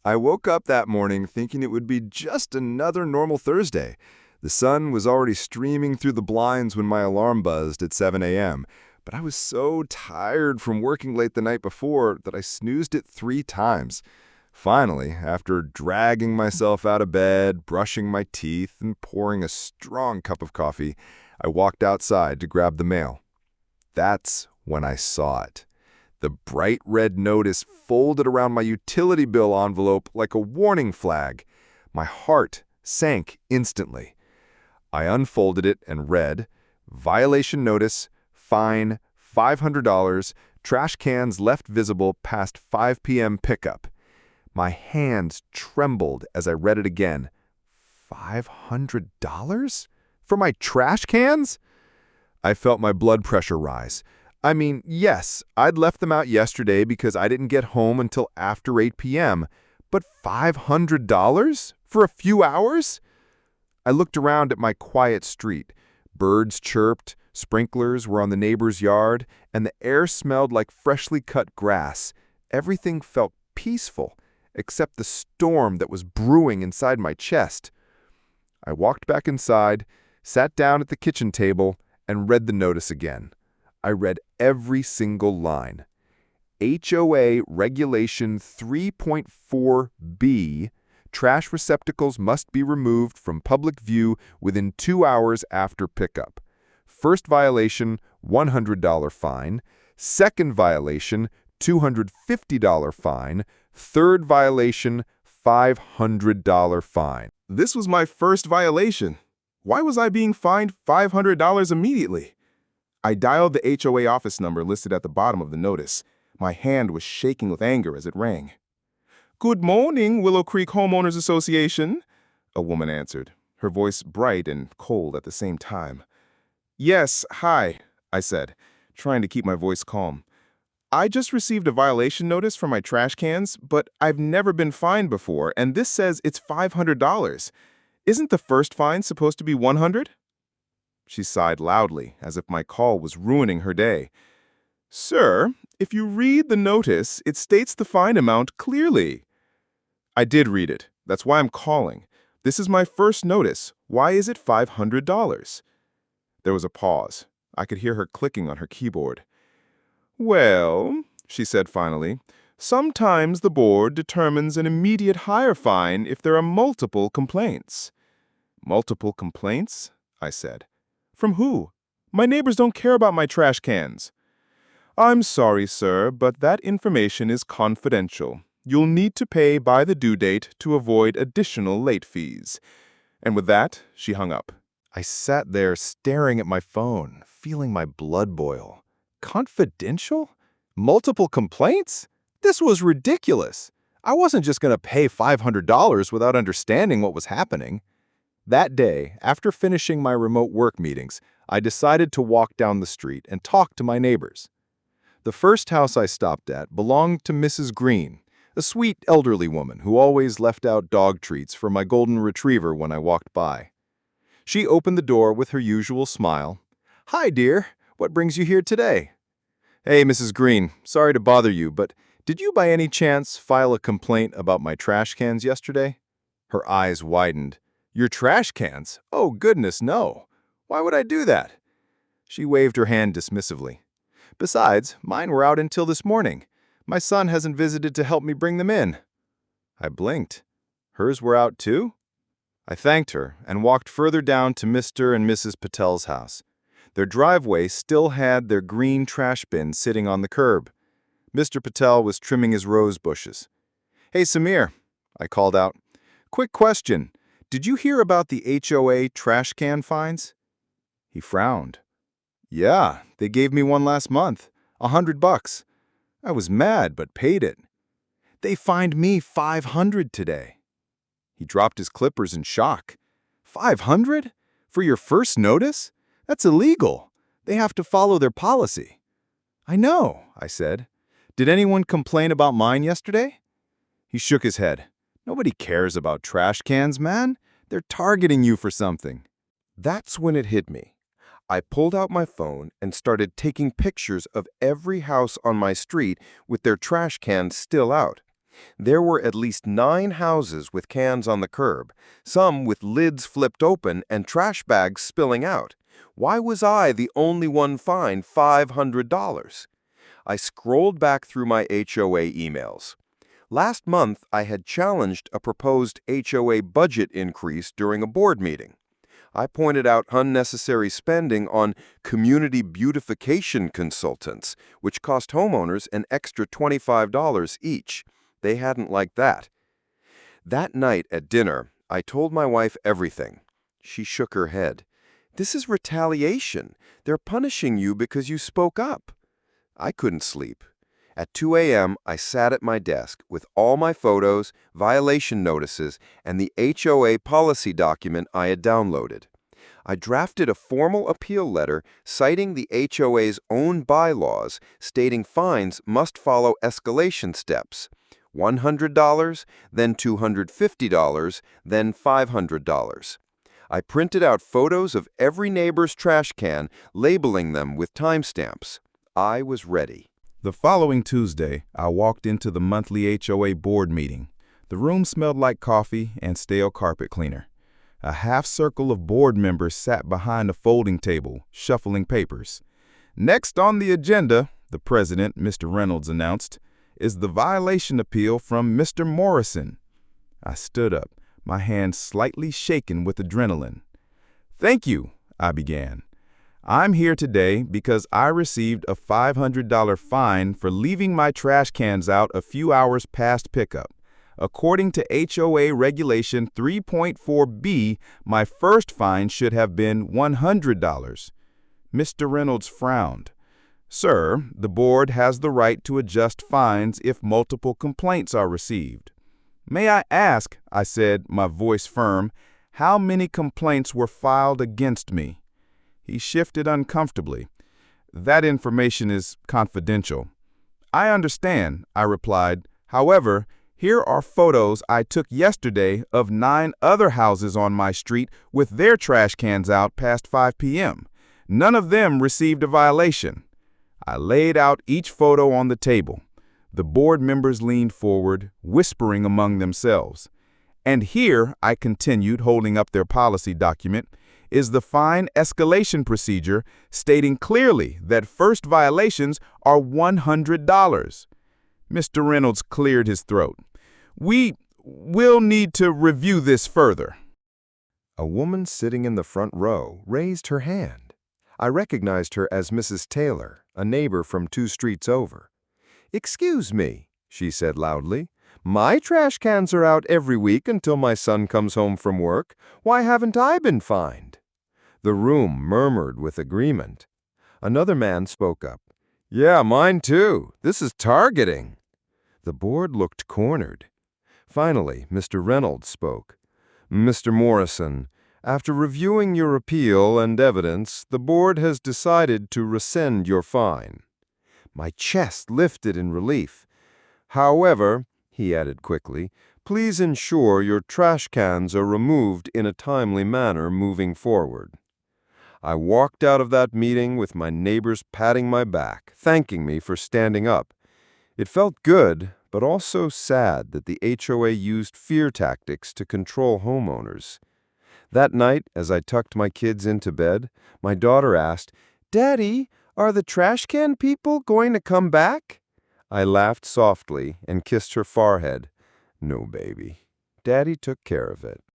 I woke up that morning thinking it would be just another normal Thursday. The sun was already streaming through the blinds when my alarm buzzed at 7 a.m., but I was so tired from working late the night before that I snoozed it 3 times. Finally, after dragging myself out of bed, brushing my teeth, and pouring a strong cup of coffee, I walked outside to grab the mail. That's when I saw it. The bright red notice folded around my utility bill envelope like a warning flag. My heart sank instantly. I unfolded it and read, "Violation notice, fine, $500, trash cans left visible past 5 p.m. pickup." My hands trembled as I read it again. $500? For my trash cans? I felt my blood pressure rise. I mean, yes, I'd left them out yesterday because I didn't get home until after 8 p.m., but $500 for a few hours? I looked around at my quiet street. Birds chirped, sprinklers were on the neighbor's yard, and the air smelled like freshly cut grass. Everything felt peaceful, except the storm that was brewing inside my chest. I walked back inside, sat down at the kitchen table, and read the notice again. I read every single line. HOA Regulation 3.4b, trash receptacles must be removed from public view within 2 hours after pickup. First violation, $100 fine. Second violation, $250 fine. Third violation, $500 fine. This was my first violation. Why was I being fined $500 immediately? I dialed the HOA office number listed at the bottom of the notice. My hand was shaking with anger as it rang. "Good morning, Willow Creek Homeowners Association," a woman answered, her voice bright and cold at the same time. "Yes, hi," I said, trying to keep my voice calm. "I just received a violation notice for my trash cans, but I've never been fined before, and this says it's $500. Isn't the first fine supposed to be $100? She sighed loudly, as if my call was ruining her day. "Sir, if you read the notice, it states the fine amount clearly." I did read it. That's why I'm calling. This is my first notice. Why is it $500? There was a pause. I could hear her clicking on her keyboard. "Well," she said finally, "sometimes the board determines an immediate higher fine if there are multiple complaints." "Multiple complaints?" I said. "From who? My neighbors don't care about my trash cans." "I'm sorry, sir, but that information is confidential. You'll need to pay by the due date to avoid additional late fees." And with that, she hung up. I sat there staring at my phone, feeling my blood boil. Confidential? Multiple complaints? This was ridiculous. I wasn't just going to pay $500 without understanding what was happening. That day, after finishing my remote work meetings, I decided to walk down the street and talk to my neighbors. The first house I stopped at belonged to Mrs. Green, a sweet elderly woman who always left out dog treats for my golden retriever when I walked by. She opened the door with her usual smile. "Hi, dear. What brings you here today?" "Hey, Mrs. Green, sorry to bother you, but did you by any chance file a complaint about my trash cans yesterday?" Her eyes widened. "Your trash cans? Oh, goodness, no. Why would I do that?" She waved her hand dismissively. "Besides, mine were out until this morning. My son hasn't visited to help me bring them in." I blinked. Hers were out too? I thanked her and walked further down to Mr. and Mrs. Patel's house. Their driveway still had their green trash bin sitting on the curb. Mr. Patel was trimming his rose bushes. "Hey, Samir," I called out. "Quick question. Did you hear about the HOA trash can fines?" He frowned. "Yeah, they gave me one last month. $100. I was mad, but paid it. They fined me $500 today." He dropped his clippers in shock. $500? For your first notice? That's illegal. They have to follow their policy. "I know," I said. "Did anyone complain about mine yesterday?" He shook his head. "Nobody cares about trash cans, man. They're targeting you for something." That's when it hit me. I pulled out my phone and started taking pictures of every house on my street with their trash cans still out. There were at least 9 houses with cans on the curb, some with lids flipped open and trash bags spilling out. Why was I the only one fined $500? I scrolled back through my HOA emails. Last month, I had challenged a proposed HOA budget increase during a board meeting. I pointed out unnecessary spending on community beautification consultants, which cost homeowners an extra $25 each. They hadn't liked that. That night at dinner, I told my wife everything. She shook her head. "This is retaliation. They're punishing you because you spoke up." I couldn't sleep. At 2 a.m., I sat at my desk with all my photos, violation notices, and the HOA policy document I had downloaded. I drafted a formal appeal letter citing the HOA's own bylaws, stating fines must follow escalation steps: $100, then $250, then $500. I printed out photos of every neighbor's trash can, labeling them with timestamps. I was ready. The following Tuesday, I walked into the monthly HOA board meeting. The room smelled like coffee and stale carpet cleaner. A half circle of board members sat behind a folding table, shuffling papers. Next on the agenda, the president, Mr. Reynolds, announced, is the violation appeal from Mr. Morrison. I stood up, my hands slightly shaken with adrenaline. "Thank you," I began. "I'm here today because I received a $500 fine for leaving my trash cans out a few hours past pickup. According to HOA Regulation 3.4b, my first fine should have been $100. Mr. Reynolds frowned. "Sir, the board has the right to adjust fines if multiple complaints are received." "May I ask," I said, my voice firm, "how many complaints were filed against me?" He shifted uncomfortably. "That information is confidential." "I understand," I replied. "However, here are photos I took yesterday of 9 other houses on my street with their trash cans out past 5 p.m. None of them received a violation." I laid out each photo on the table. The board members leaned forward, whispering among themselves. "And here," I continued, holding up their policy document, "is the fine escalation procedure stating clearly that first violations are $100. Mr. Reynolds cleared his throat. "We will need to review this further." A woman sitting in the front row raised her hand. I recognized her as Mrs. Taylor, a neighbor from 2 streets over. "Excuse me," she said loudly. "My trash cans are out every week until my son comes home from work. Why haven't I been fined?" The room murmured with agreement. Another man spoke up. "Yeah, mine too. This is targeting." The board looked cornered. Finally, Mr. Reynolds spoke. "Mr. Morrison, after reviewing your appeal and evidence, the board has decided to rescind your fine." My chest lifted in relief. "However," he added quickly, "please ensure your trash cans are removed in a timely manner moving forward." I walked out of that meeting with my neighbors patting my back, thanking me for standing up. It felt good, but also sad that the HOA used fear tactics to control homeowners. That night, as I tucked my kids into bed, my daughter asked, "Daddy, are the trash can people going to come back?" I laughed softly and kissed her forehead. "No, baby. Daddy took care of it."